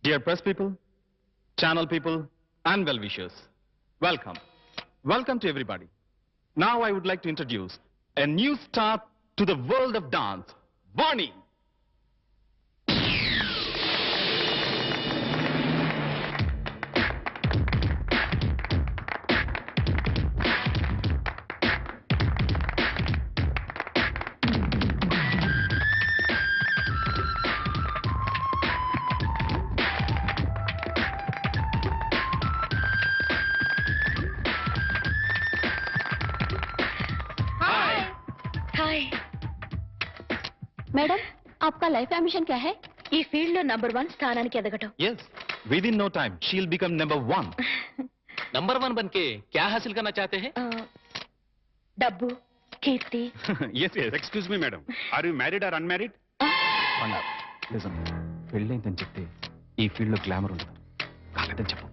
Dear press people, channel people, and well-wishers, welcome. Welcome to everybody. Now I would like to introduce a new star to the world of dance, Vani. Madam, आपका life ambition क्या है? ये field लो number 1 स्थानानिकी एदगटం. Yes, within no time she'll become number 1. Number 1 बनके क्या हासिल करना चाहते हैं? डब्बू, कीर्ति. Yes, yes. Excuse me, madam. Are you married or unmarried? Listen, పెళ్ళైందని చెప్తే ఈ ఫీల్డ్ లో గ్లామర్ ఉండదు. కాలేదని చెప్పు.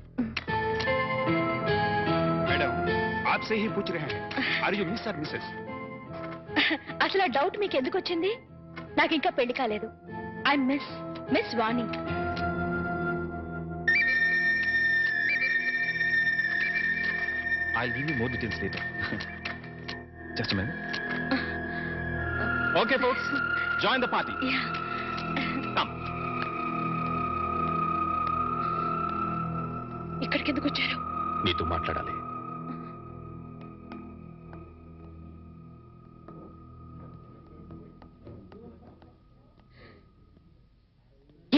मैडम, आपसे ही पूछ रहे हैं. Are you miss or missus? అసలు ఆ డౌట్ మీకు ఎందుకు వచ్చింది? నాకు ఇంకా పెళ్లి కాలేదు. I miss Vani. I'll give you more details later. Just a minute. Okay, folks, join the party. Yeah. Come. ఇక్కడికి ఎందుకు వచ్చారు? నీతో మాట్లాడాలి.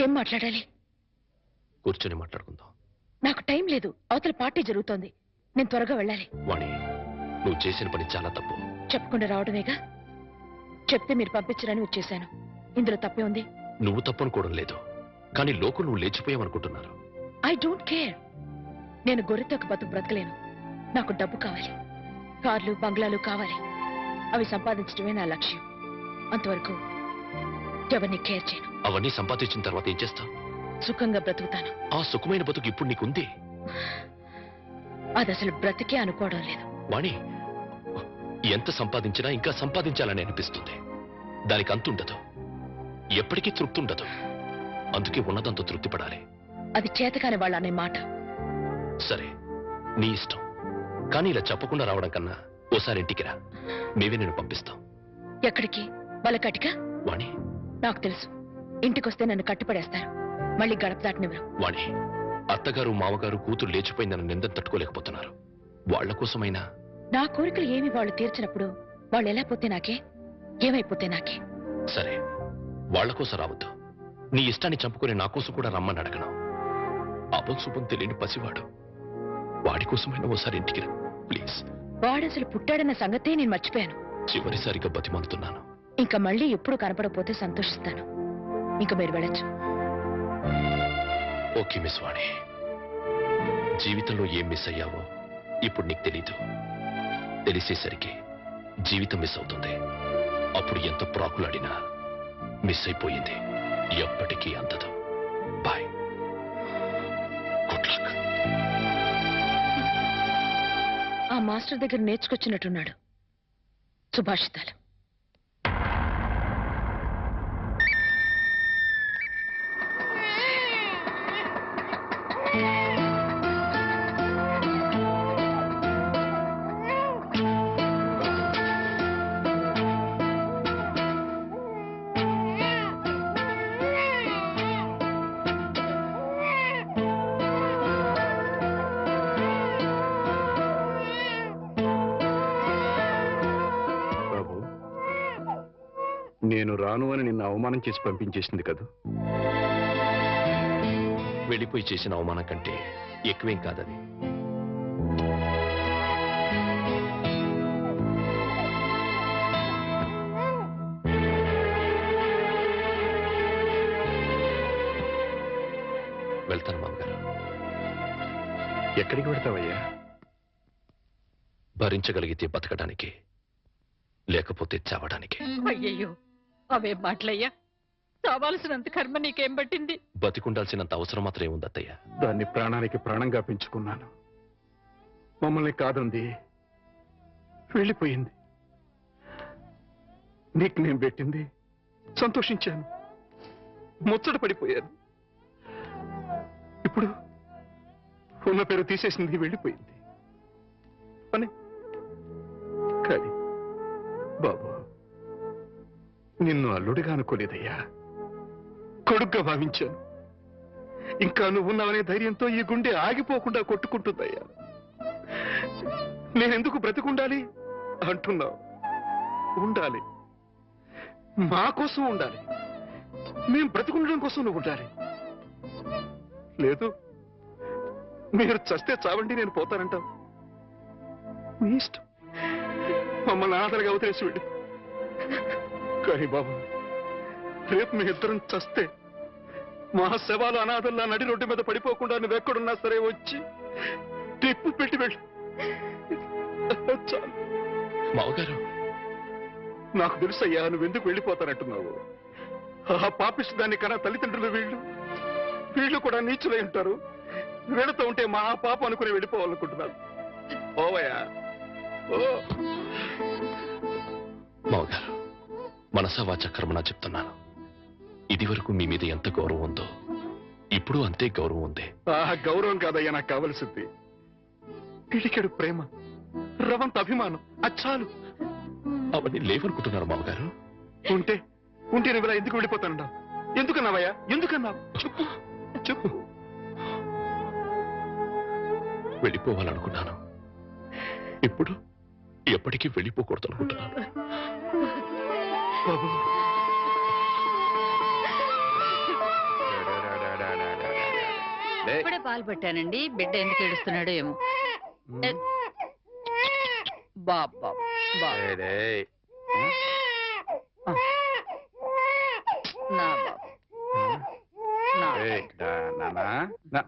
ఏం మాట్లాడాలి? కూర్చొని మాట్లాడుకుందాం. నాకు టైం లేదు. అవతల పార్టీ జరుగుతోంది. నేను త్వరగా వెళ్ళాలి. వాణి, నువ్వు చేసిన పని చాలా తప్పు. చెప్పకుండా రావడమేగా. చెప్తే మీరు పంపించరని వచ్చేసాను. ఇందులో తప్పే ఉంది. నువ్వు తప్పనుకోవడం లేదు, కానీ లోకం నువ్వు లేచిపోయావనుకుంటున్నారు. I don't care. నేను గొర్రెతో ఒక బతుకు బ్రతకలేను. నాకు డబ్బు కావాలి, కార్లు బంగ్లాలు కావాలి. అవి సంపాదించడమే నా లక్ష్యం. అంతవరకు ఎవరిని కేర్ చేయను. అవన్నీ సంపాదించిన తర్వాత ఏం చేస్తావు? సుఖంగా బ్రతుకుతాను. ఆ సుఖమైన బతుకు ఇప్పుడు నీకుంది. అది అసలు బ్రతికే అనుకోవడం లేదు. వాణి, ఎంత సంపాదించినా ఇంకా సంపాదించాలని అనిపిస్తుంది. దానికి అంతుండదు, ఎప్పటికీ తృప్తి ఉండదు. అందుకే ఉన్నదంతా తృప్తి పడాలి. అది చేతకాని వాళ్ళ అనే మాట. సరే, నీ ఇష్టం. కానీ ఇలా చెప్పకుండా రావడం కన్నా ఓసారి ఇంటికి రా. మేమే నేను పంపిస్తాం. ఎక్కడికి? బలకటిగా? వాణి, నాకు తెలుసు. ఇంటికొస్తే నన్ను కట్టుపడేస్తారు. మళ్ళీ గడప దాటనివ్వరు. వాణి, అత్తగారు మామగారు కూతురు లేచిపోయిందని నిందను తట్టుకోలేకపోతున్నారు. వాళ్ల కోసమైనా. నా కోరికలు ఏమి వాళ్ళు తీర్చినప్పుడు వాళ్ళు ఎలా పోతే నాకే, ఏమైపోతే నాకే. సరే, వాళ్ల కోసం రావద్దు. నీ ఇష్టాన్ని చంపుకుని నా కోసం కూడా రమ్మని అడగను. అపశుభం తెలియని పసివాడు. వాడి కోసమైనా ఓసారి ఇంటికి రా ప్లీజ్. వాడసలు పుట్టాడన్న సంగతే నేను మర్చిపోయాను. చివరిసారిగా బతిమాలుతున్నాను. ఇంకా మళ్ళీ ఎప్పుడు కనపడపోతే సంతోషిస్తాను. ఇంకా మీరు వెళ్ళచ్చు. ఓకే మిస్ వాణి, జీవితంలో ఏం మిస్ అయ్యావో ఇప్పుడు నీకు తెలీదు. తెలిసేసరికి జీవితం మిస్ అవుతుంది. అప్పుడు ఎంత ప్రాకులాడినా మిస్ అయిపోయింది ఎప్పటికీ అందదు. Bye, good luck. ఆ మాస్టర్ దగ్గర నేర్చుకొచ్చినట్టున్నాడు సుభాషితాలు. నేను రాను అని నిన్ను అవమానం చేసి పంపించేసింది కదా. వెళ్ళిపోయి చేసిన అవమానం కంటే ఎక్కువేం కాదది. వెళ్తాను మామగారు. ఎక్కడికి పెడతావయ్యా? భరించగలిగితే బతకడానికి, లేకపోతే చావడానికి. అయ్యయ్యో, అవే మాటలయ్యా. చావాల్సినంత కర్మ నీకేం పట్టింది? బతికుండాల్సినంత అవసరం మాత్రం ఏముంది అత్తయ్య? దాన్ని ప్రాణానికి ప్రాణంగా పెంచుకున్నాను. మమ్మల్ని కాదంది, వెళ్ళిపోయింది. నీకు నేను పెట్టింది సంతోషించాను, ముచ్చట పడిపోయాను. ఇప్పుడు ఉన్న పేరు తీసేసింది, వెళ్ళిపోయింది. అని కానీ బాబు, నిన్ను అల్లుడిగా అనుకోలేదయ్యా, కొడుగ్గా భావించాను. ఇంకా నువ్వున్నావనే ధైర్యంతో ఈ గుండె ఆగిపోకుండా కొట్టుకుంటుందయ్యా. నేనెందుకు బ్రతికుండాలి అంటున్నావు? ఉండాలి, మా కోసం ఉండాలి. మేం బ్రతికుండడం కోసం నువ్వు ఉండాలి. లేదు, మీరు చస్తే చావండి, నేను పోతానంటావు. మీ ఇష్టం, మమ్మల్ని అనాథలుగా వదిలేసి వెళ్ళి. కానీ బాబు, రేపు మీ ఇద్దరం చస్తే మా శవాలు అనాథల్లా నడి రోడ్డు మీద పడిపోకుండా నువ్వెక్కడున్నా సరే వచ్చి టిప్పు పెట్టి వెళ్ళి. చాలు. మావగారు, నాకు తెలుసయ్యా నువ్వెందుకు వెళ్ళిపోతానంటున్నావు. ఆ పాపిష్టి దాన్ని కన్నా తల్లిదండ్రులు వీళ్ళు కూడా నీచులై ఉంటారు. వీళ్ళతో ఉంటే మా పాప అనుకుని వెళ్ళిపోవాలనుకుంటున్నారు. ఓవయ్యా ఓ. మావగారు, మనసా వాచ కర్మనా చెప్తున్నాను. ఇది వరకు మీ మీద ఎంత గౌరవం ఉందో ఇప్పుడు అంతే గౌరవం ఉంది. ఆ గౌరవం కాదయ్యా నాకు కావలసింది, పిడికెడు ప్రేమ, రవంత అభిమానం. అచ్చాలు. అవన్నీ లేవనుకుంటున్నారు మామగారు. ఉంటే నువ్వు ఇలా ఎందుకు వెళ్ళిపోతానన్నావు? ఎందుకన్నావయ్యా? ఎందుకన్నావు? చెప్పు చెప్పు. వెళ్ళిపోవాలనుకున్నాను, ఇప్పుడు ఎప్పటికీ వెళ్ళిపోకూడదు అనుకుంటున్నాను. బాబు, ఇప్పుడే పాలు పెట్టానండి. బిడ్డ ఎందుకు ఏడుస్తున్నాడో ఏమో. బాబా నా బాబు నా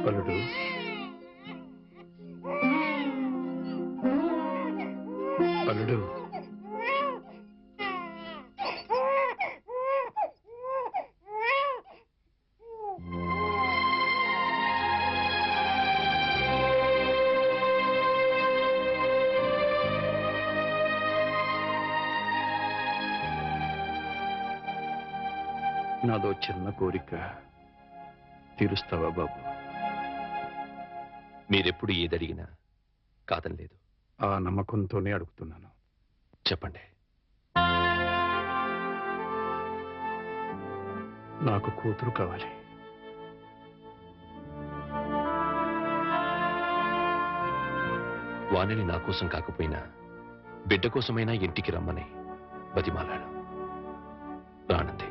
అల్లుడు, అల్లుడు, నాదో చిన్న కోరిక తీరుస్తావా బాబు? మీరెప్పుడు ఏదడిగినా కాదనలేదు. ఆ నమ్మకంతోనే అడుగుతున్నాను. చెప్పండి. నాకు కూతురు కావాలి. వాణిని నా కోసం కాకపోయినా బిడ్డ కోసమైనా ఇంటికి రమ్మని బతిమాలాడు. రానంది.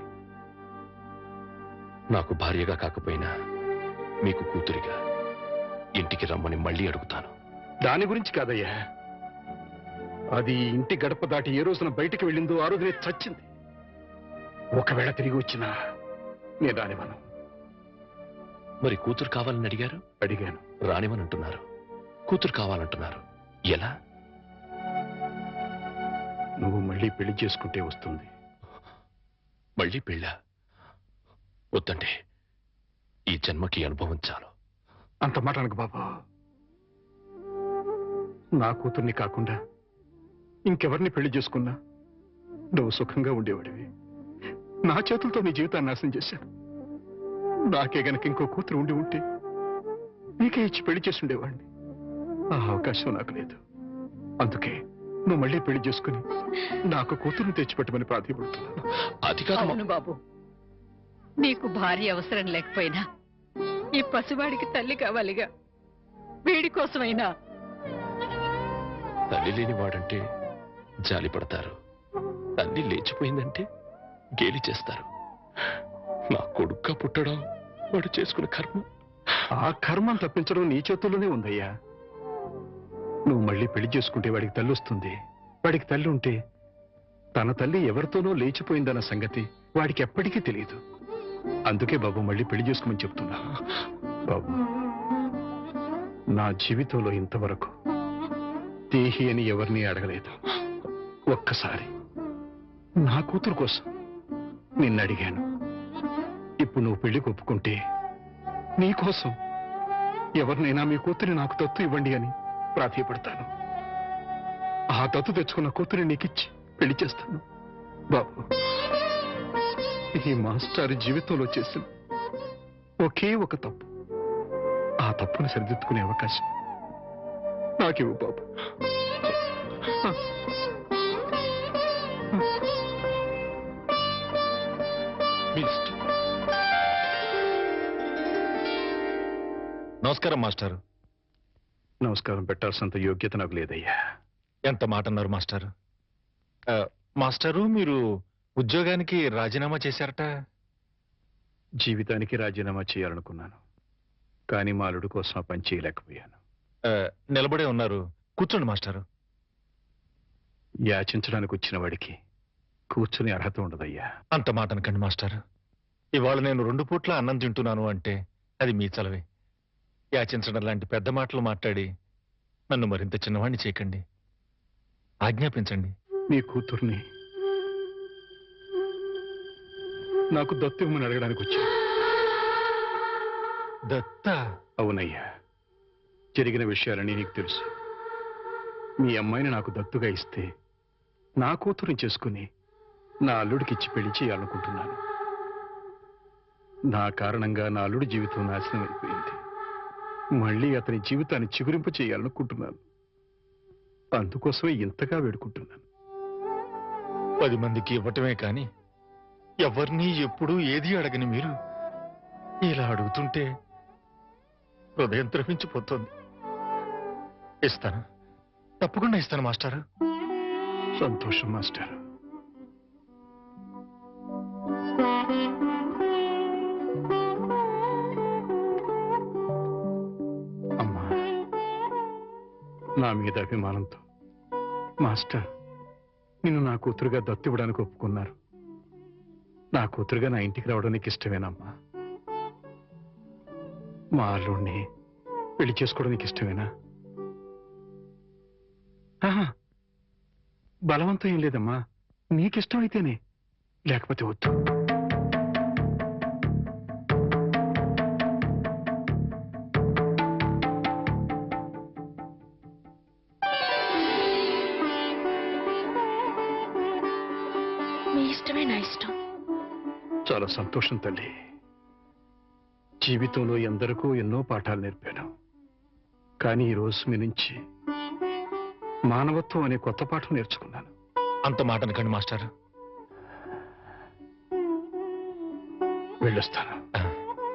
నాకు భార్యగా కాకపోయినా మీకు కూతురిగా ఇంటికి రమ్మని మళ్ళీ అడుగుతాను. దాని గురించి కాదయ్యా, అది ఇంటి గడప దాటి ఏ రోజున బయటికి వెళ్ళిందో ఆ రోజునే చచ్చింది. ఒకవేళ తిరిగి వచ్చినా నేను రానివ్వను. మరి కూతురు కావాలని అడిగారు? అడిగాను. రానివని అంటున్నారు. కూతురు కావాలంటున్నారు. ఎలా? నువ్వు మళ్ళీ పెళ్లి చేసుకుంటే వస్తుంది. మళ్ళీ పెళ్ళా? వద్దండి, ఈ జన్మకి అనుభవం చాలు. అంత మాట అనకు బాబా. నా కూతుర్ని కాకుండా ఇంకెవరిని పెళ్లి చేసుకున్నా నువ్వు సుఖంగా ఉండేవాడివి. నా చేతులతో నీ జీవితాన్ని నాశనం చేశాను. నాకే గనక ఇంకో కూతురు ఉండి ఉంటే నీకే ఇచ్చి పెళ్లి చేసి ఉండేవాడిని. ఆ అవకాశం నాకు లేదు. అందుకే నువ్వు మళ్ళీ పెళ్లి చేసుకుని నాకు కూతురుని తెచ్చిపెట్టమని ప్రాధాన్యపడుతున్నాను. అది కాదు అవును బాబు, నీకు భార్య అవసరం లేకపోయినా ఈ పసివాడికి తల్లి కావాలిగా. వీడి కోసమైనా. తల్లి లేని వాడంటే జాలి పడతారు. తల్లి లేచిపోయిందంటే గేలి చేస్తారు. నా కొడుక్క పుట్టడం వాడు చేసుకున్న కర్మ. ఆ కర్మం తప్పించడం నీ చేతుల్లోనే ఉందయ్యా. నువ్వు మళ్ళీ పెళ్లి చేసుకుంటే వాడికి తల్లి వస్తుంది. వాడికి తల్లి ఉంటే తన తల్లి ఎవరితోనో లేచిపోయిందన్న సంగతి వాడికి ఎప్పటికీ తెలియదు. అందుకే బాబు మళ్ళీ పెళ్లి చేసుకోమని చెప్తున్నా. బాబు, నా జీవితంలో ఇంతవరకు దేహి అని ఎవరిని అడగలేదు. ఒక్కసారి నా కూతురు కోసం నిన్ను అడిగాను. ఇప్పుడు నువ్వు పెళ్లికి ఒప్పుకుంటే నీకోసం ఎవరినైనా మీ కూతురి నాకు దత్తు ఇవ్వండి అని ప్రాధేయపడతాను. ఆ దత్తు తెచ్చుకున్న కూతురి నీకిచ్చి పెళ్లి చేస్తాను. బాబు, ఈ మాస్టర్ జీవితంలో చేసిన ఒకే ఒక తప్పు, ఆ తప్పును సరిదిద్దుకునే అవకాశం నాకివ్వు బాబు. నమస్కారం మాస్టారు. నమస్కారం పెట్టాల్సినంత యోగ్యత నాకు లేదయ్యా. ఎంత మాట అన్నారు మాస్టారు. మాస్టారు, మీరు ఉద్యోగానికి రాజీనామా చేశారట. జీవితానికి రాజీనామా చేయాలనుకున్నాను, కానీ మా అల్లుడు కోసం ఆ పని చేయలేకపోయాను. నిలబడే ఉన్నారు, కూర్చోండి మాస్టారు. యాచించడానికి వచ్చిన వాడికి కూర్చుని అర్హత ఉండదయ్యా. అంత మాట అనకండి మాస్టారు. ఇవాళ నేను 2 పూట్ల అన్నం తింటున్నాను అంటే అది మీ చలవే. యాచించడం లాంటి పెద్ద మాటలు మాట్లాడి నన్ను మరింత చిన్నవాణ్ణి చేయకండి. ఆజ్ఞాపించండి. నీ కూతుర్ని నాకు దత్తు ఇవ్వమని అడగడానికి వచ్చా. దత్తా? అవునయ్యా, జరిగిన విషయాలని నీకు తెలుసు. మీ అమ్మాయిని నాకు దత్తుగా ఇస్తే నా కూతురుని చేసుకుని నా అల్లుడికి ఇచ్చి పెళ్లి చేయాలనుకుంటున్నాను. నా కారణంగా నా అల్లుడి జీవితం నాశనం అయిపోయింది. మళ్ళీ అతని జీవితాన్ని చిగురింప చేయాలనుకుంటున్నాను. అందుకోసమే ఇంతగా వేడుకుంటున్నాను. 10 మందికి ఇవ్వటమే కాని ఎవరిని ఎప్పుడూ ఏది అడగని మీరు ఇలా అడుగుతుంటే హృదయం ద్రవించిపోతుంది. ఇస్తాను, తప్పకుండా ఇస్తాను మాస్టారు. సంతోషం మాస్టర్. అమ్మా, నా మీద అభిమానంతో మాస్టర్ నిన్ను నా కూతురుగా దత్తు ఇవ్వడానికి ఒప్పుకున్నారు. నా కూతురుగా నా ఇంటికి రావడం నీకు ఇష్టమేనమ్మా? మా అల్లుడిని పెళ్లి చేసుకోవడం నీకు ఇష్టమేనా? బలవంతం ఏం లేదమ్మా, నీకిష్టం అయితేనే, లేకపోతే వద్దు. మీ ఇష్టమే నా ఇష్టం. చాలా సంతోషం తల్లి. జీవితంలో ఎందరికో ఎన్నో పాఠాలు నేర్పాను, కానీ ఈ రోజు మీ నుంచి మానవత్వం అనే కొత్త పాఠం నేర్చుకున్నాను. అంత మాట అనకండి మాస్టర్. వెళ్ళొస్తాను.